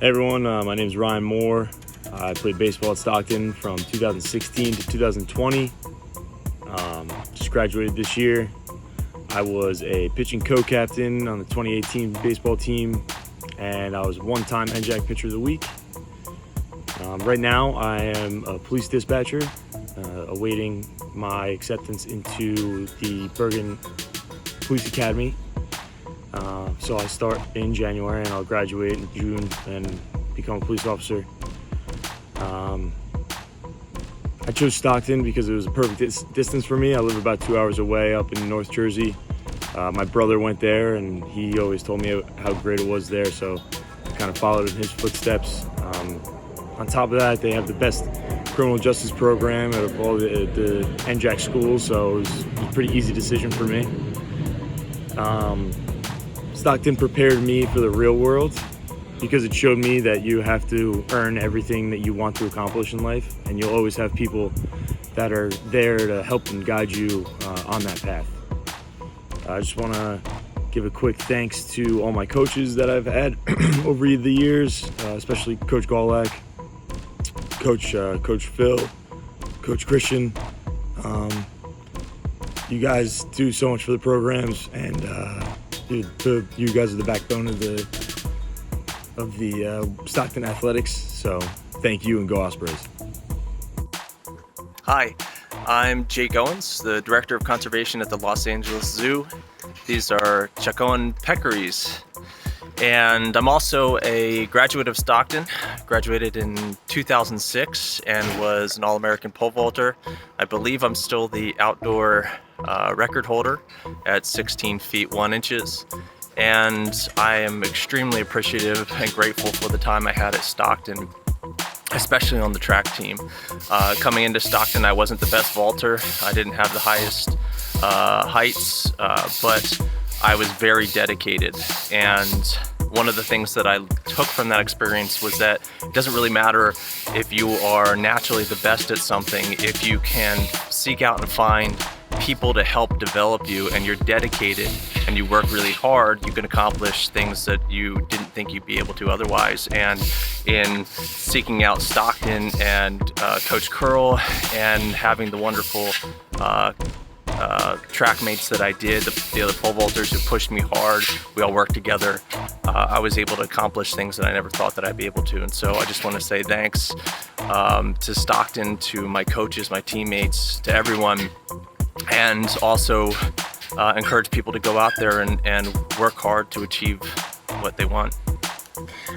Hey everyone, my name is Ryan Moore. I played baseball at Stockton from 2016 to 2020. Just graduated this year. I was a pitching co-captain on the 2018 baseball team, and I was one-time NJAC Pitcher of the Week. Right now, I am a police dispatcher, awaiting my acceptance into the Bergen Police Academy. So I start in January and I'll graduate in June and become a police officer. I chose Stockton because it was a perfect distance for me. I live about 2 hours away up in North Jersey. My brother went there and he always told me how great it was there, so I kind of followed in his footsteps. On top of that, they have the best criminal justice program out of all the NJAC schools, so it was a pretty easy decision for me. Stockton prepared me for the real world because it showed me that you have to earn everything that you want to accomplish in life, and you'll always have people that are there to help and guide you on that path. I just want to give a quick thanks to all my coaches that I've had over the years, especially Coach Golak, Coach Phil, Coach Christian. You guys do so much for the programs, and you guys are the backbone of the Stockton Athletics. So thank you, and go Ospreys. Hi, I'm Jake Owens, the Director of Conservation at the Los Angeles Zoo. These are Chacoan peccaries. And I'm also a graduate of Stockton, graduated in 2006 and was an All-American pole vaulter. I believe I'm still the outdoor record holder at 16 feet 1 inches. And I am extremely appreciative and grateful for the time I had at Stockton, especially on the track team. Coming into Stockton, I wasn't the best vaulter. I didn't have the highest heights, but I was very dedicated. And one of the things that I took from that experience was that it doesn't really matter if you are naturally the best at something. If you can seek out and find people to help develop you, and you're dedicated and you work really hard, you can accomplish things that you didn't think you'd be able to otherwise. And in seeking out Stockton and Coach Curl and having the wonderful track mates that I did, the other pole vaulters who pushed me hard, we all worked together. I was able to accomplish things that I never thought that I'd be able to. And so I just want to say thanks to Stockton, to my coaches, my teammates, to everyone, and also encourage people to go out there and work hard to achieve what they want.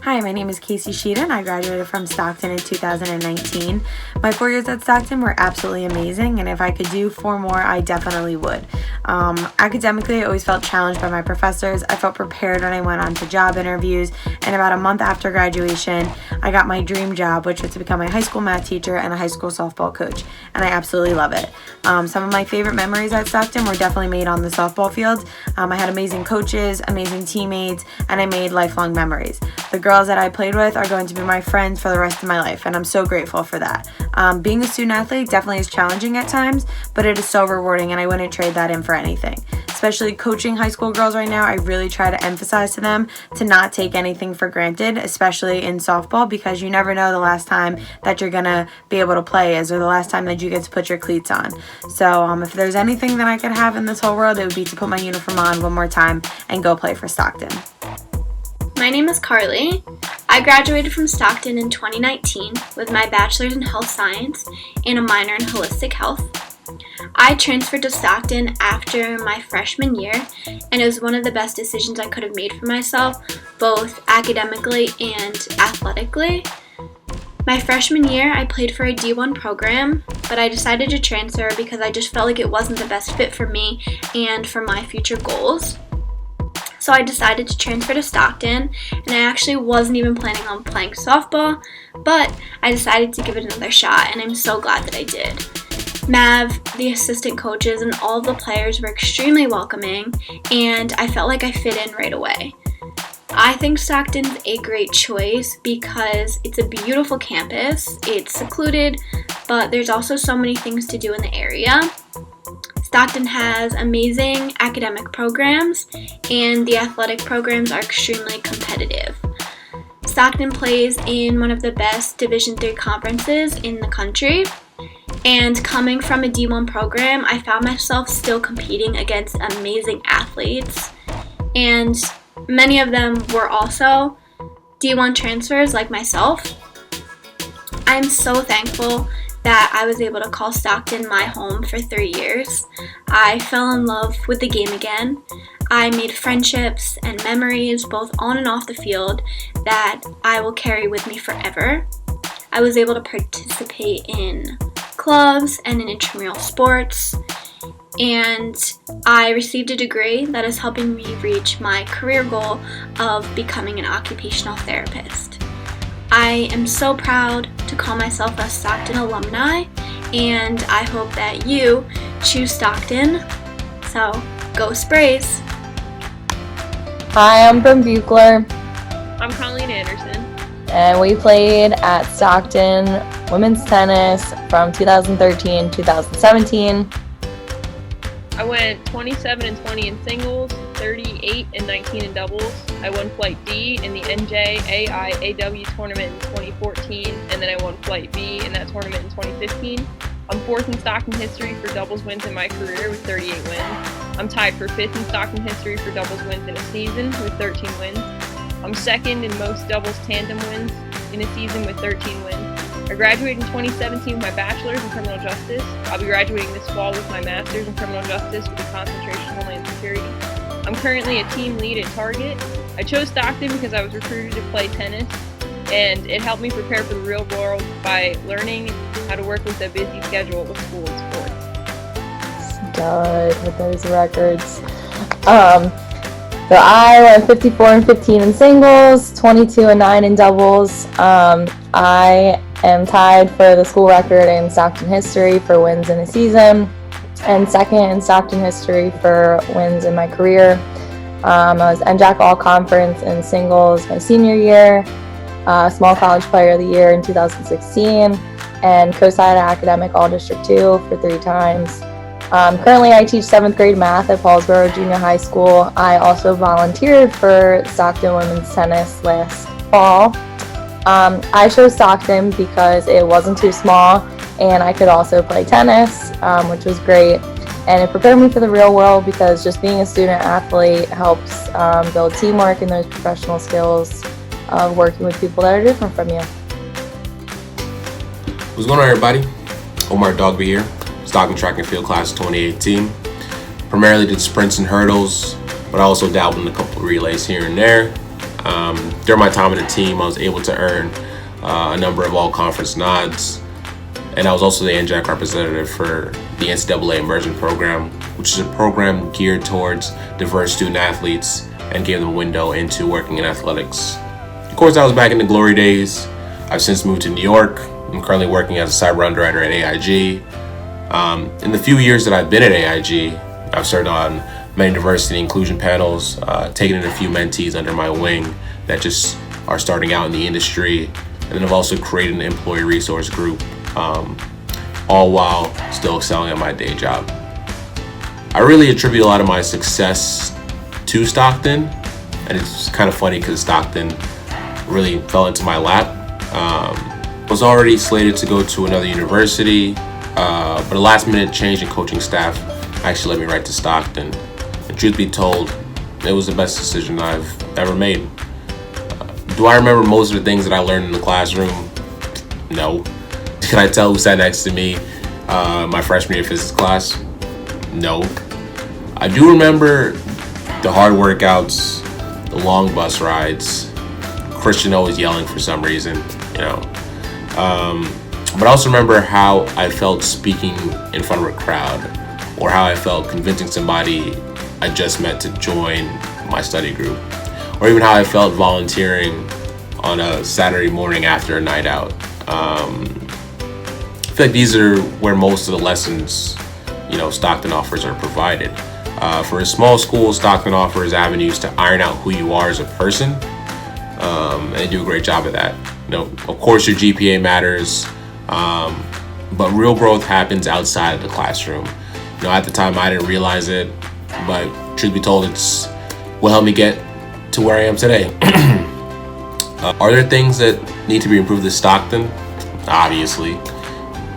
Hi, my name is Casey Sheeran. I graduated from Stockton in 2019. My 4 years at Stockton were absolutely amazing, and if I could do 4 more, I definitely would. Academically, I always felt challenged by my professors. I felt prepared when I went on to job interviews, and about a month after graduation, I got my dream job, which was to become a high school math teacher and a high school softball coach, and I absolutely love it. Some of my favorite memories at Stockton were definitely made on the softball field. I had amazing coaches, amazing teammates, and I made lifelong memories. The girls that I played with are going to be my friends for the rest of my life, and I'm so grateful for that. Being a student athlete definitely is challenging at times, but it is so rewarding, and I wouldn't trade that in for anything. Especially coaching high school girls right now, I really try to emphasize to them to not take anything for granted, especially in softball, because you never know the last time that you're going to be able to play is, or the last time that you get to put your cleats on. So if there's anything that I could have in this whole world, it would be to put my uniform on one more time and go play for Stockton. My name is Carly. I graduated from Stockton in 2019 with my bachelor's in health science and a minor in holistic health. I transferred to Stockton after my freshman year, and it was one of the best decisions I could have made for myself, both academically and athletically. My freshman year, I played for a D1 program, but I decided to transfer because I just felt like it wasn't the best fit for me and for my future goals. So I decided to transfer to Stockton, and I actually wasn't even planning on playing softball, but I decided to give it another shot, and I'm so glad that I did. Mav, the assistant coaches, and all of the players were extremely welcoming, and I felt like I fit in right away. I think Stockton's a great choice because it's a beautiful campus, it's secluded, but there's also so many things to do in the area. Stockton has amazing academic programs, and the athletic programs are extremely competitive. Stockton plays in one of the best Division III conferences in the country. And coming from a D1 program, I found myself still competing against amazing athletes. And many of them were also D1 transfers like myself. I'm so thankful that I was able to call Stockton my home for 3 years. I fell in love with the game again. I made friendships and memories both on and off the field that I will carry with me forever. I was able to participate in clubs and in intramural sports, and I received a degree that is helping me reach my career goal of becoming an occupational therapist. I am so proud to call myself a Stockton alumni, and I hope that you choose Stockton. So, go Sprays! Hi, I'm from Buchler, I'm Colleen Anderson. and we played at Stockton women's tennis from 2013 to 2017. I went 27 and 20 in singles, 38 and 19 in doubles. I won Flight D in the NJAIAW tournament in 2014, and then I won Flight B in that tournament in 2015. I'm fourth in Stockton history for doubles wins in my career with 38 wins. I'm tied for fifth in Stockton history for doubles wins in a season with 13 wins. I'm second in most doubles tandem wins in a season with 13 wins. I graduated in 2017 with my bachelor's in criminal justice. I'll be graduating this fall with my master's in criminal justice with a concentration in Homeland Security. I'm currently a team lead at Target. I chose Stockton because I was recruited to play tennis, and it helped me prepare for the real world by learning how to work with a busy schedule with school and sports. Stud with those records. So I went 54 and 15 in singles, 22 and 9 in doubles. I am tied for the school record in Stockton history for wins in a season, and second in Stockton history for wins in my career. I was NJAC All-Conference in singles my senior year, Small College Player of the Year in 2016, and co-side Academic All-District 2 for 3 times. Currently, I teach 7th grade math at Paulsboro Junior High School. I also volunteered for Stockton women's tennis last fall. I chose Stockton because it wasn't too small, and I could also play tennis, which was great. And it prepared me for the real world because just being a student athlete helps build teamwork and those professional skills of working with people that are different from you. What's going on, everybody? Omar Dogby here, Stockton Track and Field Class 2018. Primarily did sprints and hurdles, but I also dabbled in a couple of relays here and there. During my time in the team, I was able to earn a number of all-conference nods, and I was also the NJAC representative for the NCAA Immersion Program, which is a program geared towards diverse student athletes and gave them a window into working in athletics. Of course, I was back in the glory days. I've since moved to New York. I'm currently working as a cyber underwriter at AIG. In the few years that I've been at AIG, I've served on many diversity and inclusion panels, taken in a few mentees under my wing that just are starting out in the industry, and then I've also created an employee resource group, all while still excelling at my day job. I really attribute a lot of my success to Stockton, and it's kind of funny because Stockton really fell into my lap. Was already slated to go to another university, but a last minute change in coaching staff actually led me right to Stockton. And truth be told, it was the best decision I've ever made. Do I remember most of the things that I learned in the classroom? No. Can I tell who sat next to me my freshman year physics class? No. I do remember the hard workouts, the long bus rides, Christian always yelling for some reason, you know. But I also remember how I felt speaking in front of a crowd, or how I felt convincing somebody I just met to join my study group, or even how I felt volunteering on a Saturday morning after a night out. I feel like these are where most of the lessons, Stockton offers are provided. For a small school, Stockton offers avenues to iron out who you are as a person, and they do a great job of that. Of course, your GPA matters, but real growth happens outside of the classroom. At the time, I didn't realize it, but truth be told, it's what helped me get to where I am today. Are there things that need to be improved at Stockton? Obviously,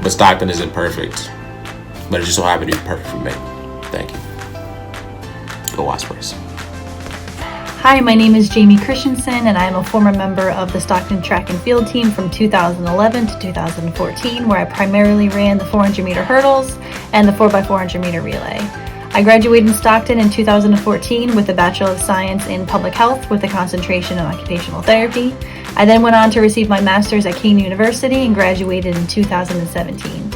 but Stockton isn't perfect. But it just so happened to be perfect for me. Thank you. Go Ospreys. Hi, my name is Jamie Christensen, and I am a former member of the Stockton track and field team from 2011 to 2014, where I primarily ran the 400-meter hurdles and the 4x400-meter relay. I graduated in Stockton in 2014 with a Bachelor of Science in Public Health with a concentration in occupational therapy. I then went on to receive my master's at Kean University and graduated in 2017.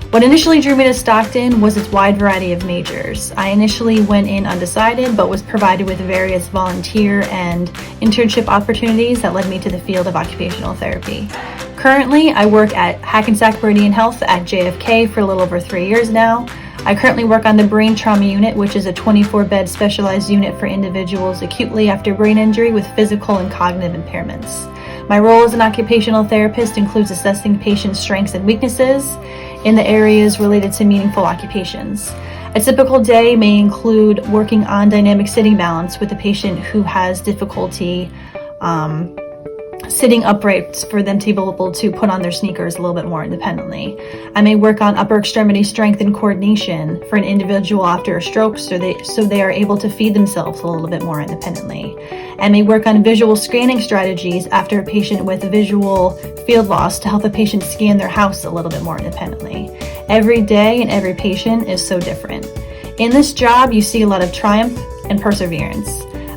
What initially drew me to Stockton was its wide variety of majors. I initially went in undecided, but was provided with various volunteer and internship opportunities that led me to the field of occupational therapy. Currently, I work at Hackensack Meridian Health at JFK for a little over 3 years now. I currently work on the Brain Trauma Unit, which is a 24-bed specialized unit for individuals acutely after brain injury with physical and cognitive impairments. My role as an occupational therapist includes assessing patients' strengths and weaknesses in the areas related to meaningful occupations. A typical day may include working on dynamic sitting balance with a patient who has difficulty sitting upright for them to be able to put on their sneakers a little bit more independently. I may work on upper extremity strength and coordination for an individual after a stroke so they are able to feed themselves a little bit more independently. I may work on visual scanning strategies after a patient with visual field loss to help a patient scan their house a little bit more independently. Every day and every patient is so different. In this job, you see a lot of triumph and perseverance.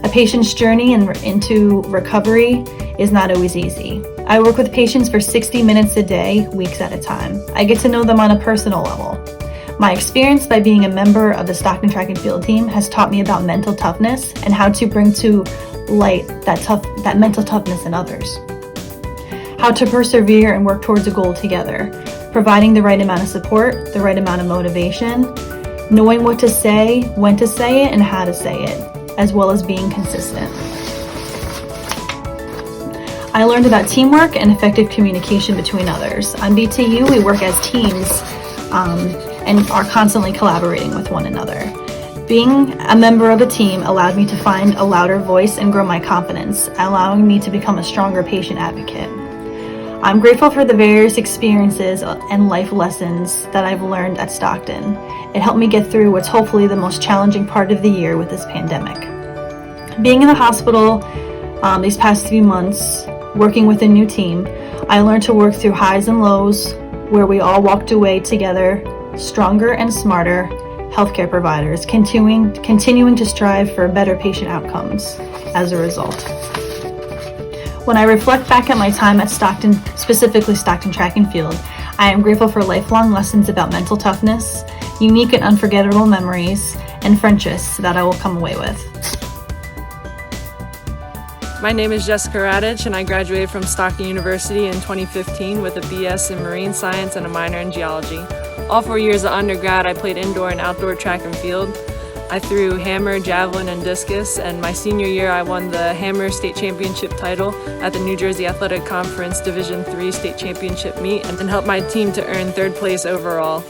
A patient's journey into recovery is not always easy. I work with patients for 60 minutes a day, weeks at a time. I get to know them on a personal level. My experience by being a member of the Stockton track and field team has taught me about mental toughness and how to bring to light that mental toughness in others. How to persevere and work towards a goal together, providing the right amount of support, the right amount of motivation, knowing what to say, when to say it, and how to say it, as well as being consistent. I learned about teamwork and effective communication between others. On BTU, we work as teams and are constantly collaborating with one another. Being a member of a team allowed me to find a louder voice and grow my confidence, allowing me to become a stronger patient advocate. I'm grateful for the various experiences and life lessons that I've learned at Stockton. It helped me get through what's hopefully the most challenging part of the year with this pandemic. Being in the hospital these past few months, working with a new team, I learned to work through highs and lows where we all walked away together, stronger and smarter healthcare providers, continuing to strive for better patient outcomes as a result. When I reflect back at my time at Stockton, specifically Stockton track and field, I am grateful for lifelong lessons about mental toughness, unique and unforgettable memories, and friendships that I will come away with. My name is Jessica Radich, and I graduated from Stockton University in 2015 with a BS in marine science and a minor in geology. All 4 years of undergrad, I played indoor and outdoor track and field. I threw hammer, javelin, and discus, and my senior year I won the hammer state championship title at the New Jersey Athletic Conference Division III state championship meet and helped my team to earn 3rd place overall.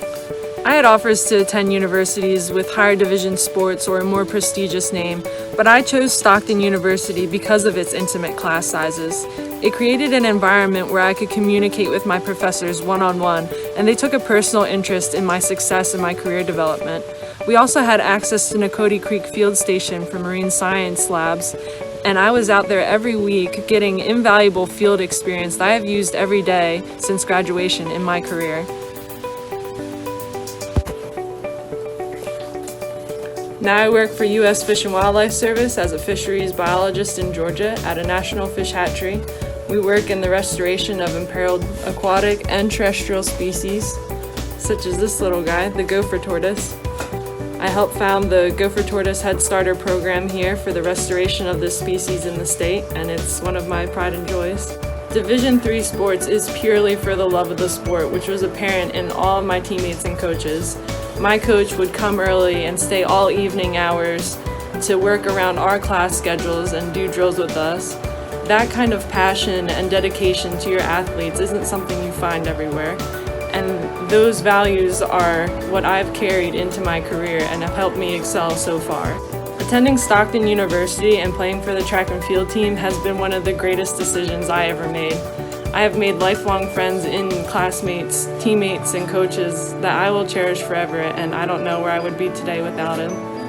I had offers to attend universities with higher division sports or a more prestigious name, but I chose Stockton University because of its intimate class sizes. It created an environment where I could communicate with my professors one-on-one, and they took a personal interest in my success and my career development. We also had access to Nakoti Creek Field Station for marine science labs, and I was out there every week getting invaluable field experience that I have used every day since graduation in my career. Now I work for U.S. Fish and Wildlife Service as a fisheries biologist in Georgia at a national fish hatchery. We work in the restoration of imperiled aquatic and terrestrial species, such as this little guy, the gopher tortoise. I helped found the Gopher Tortoise Head Starter program here for the restoration of this species in the state, and it's one of my pride and joys. Division III sports is purely for the love of the sport, which was apparent in all of my teammates and coaches. My coach would come early and stay all evening hours to work around our class schedules and do drills with us. That kind of passion and dedication to your athletes isn't something you find everywhere. And those values are what I've carried into my career and have helped me excel so far. A Attending Stockton University and playing for the track and field team has been one of the greatest decisions I ever made. I have made lifelong friends in classmates, teammates, and coaches that I will cherish forever, and I don't know where I would be today without him.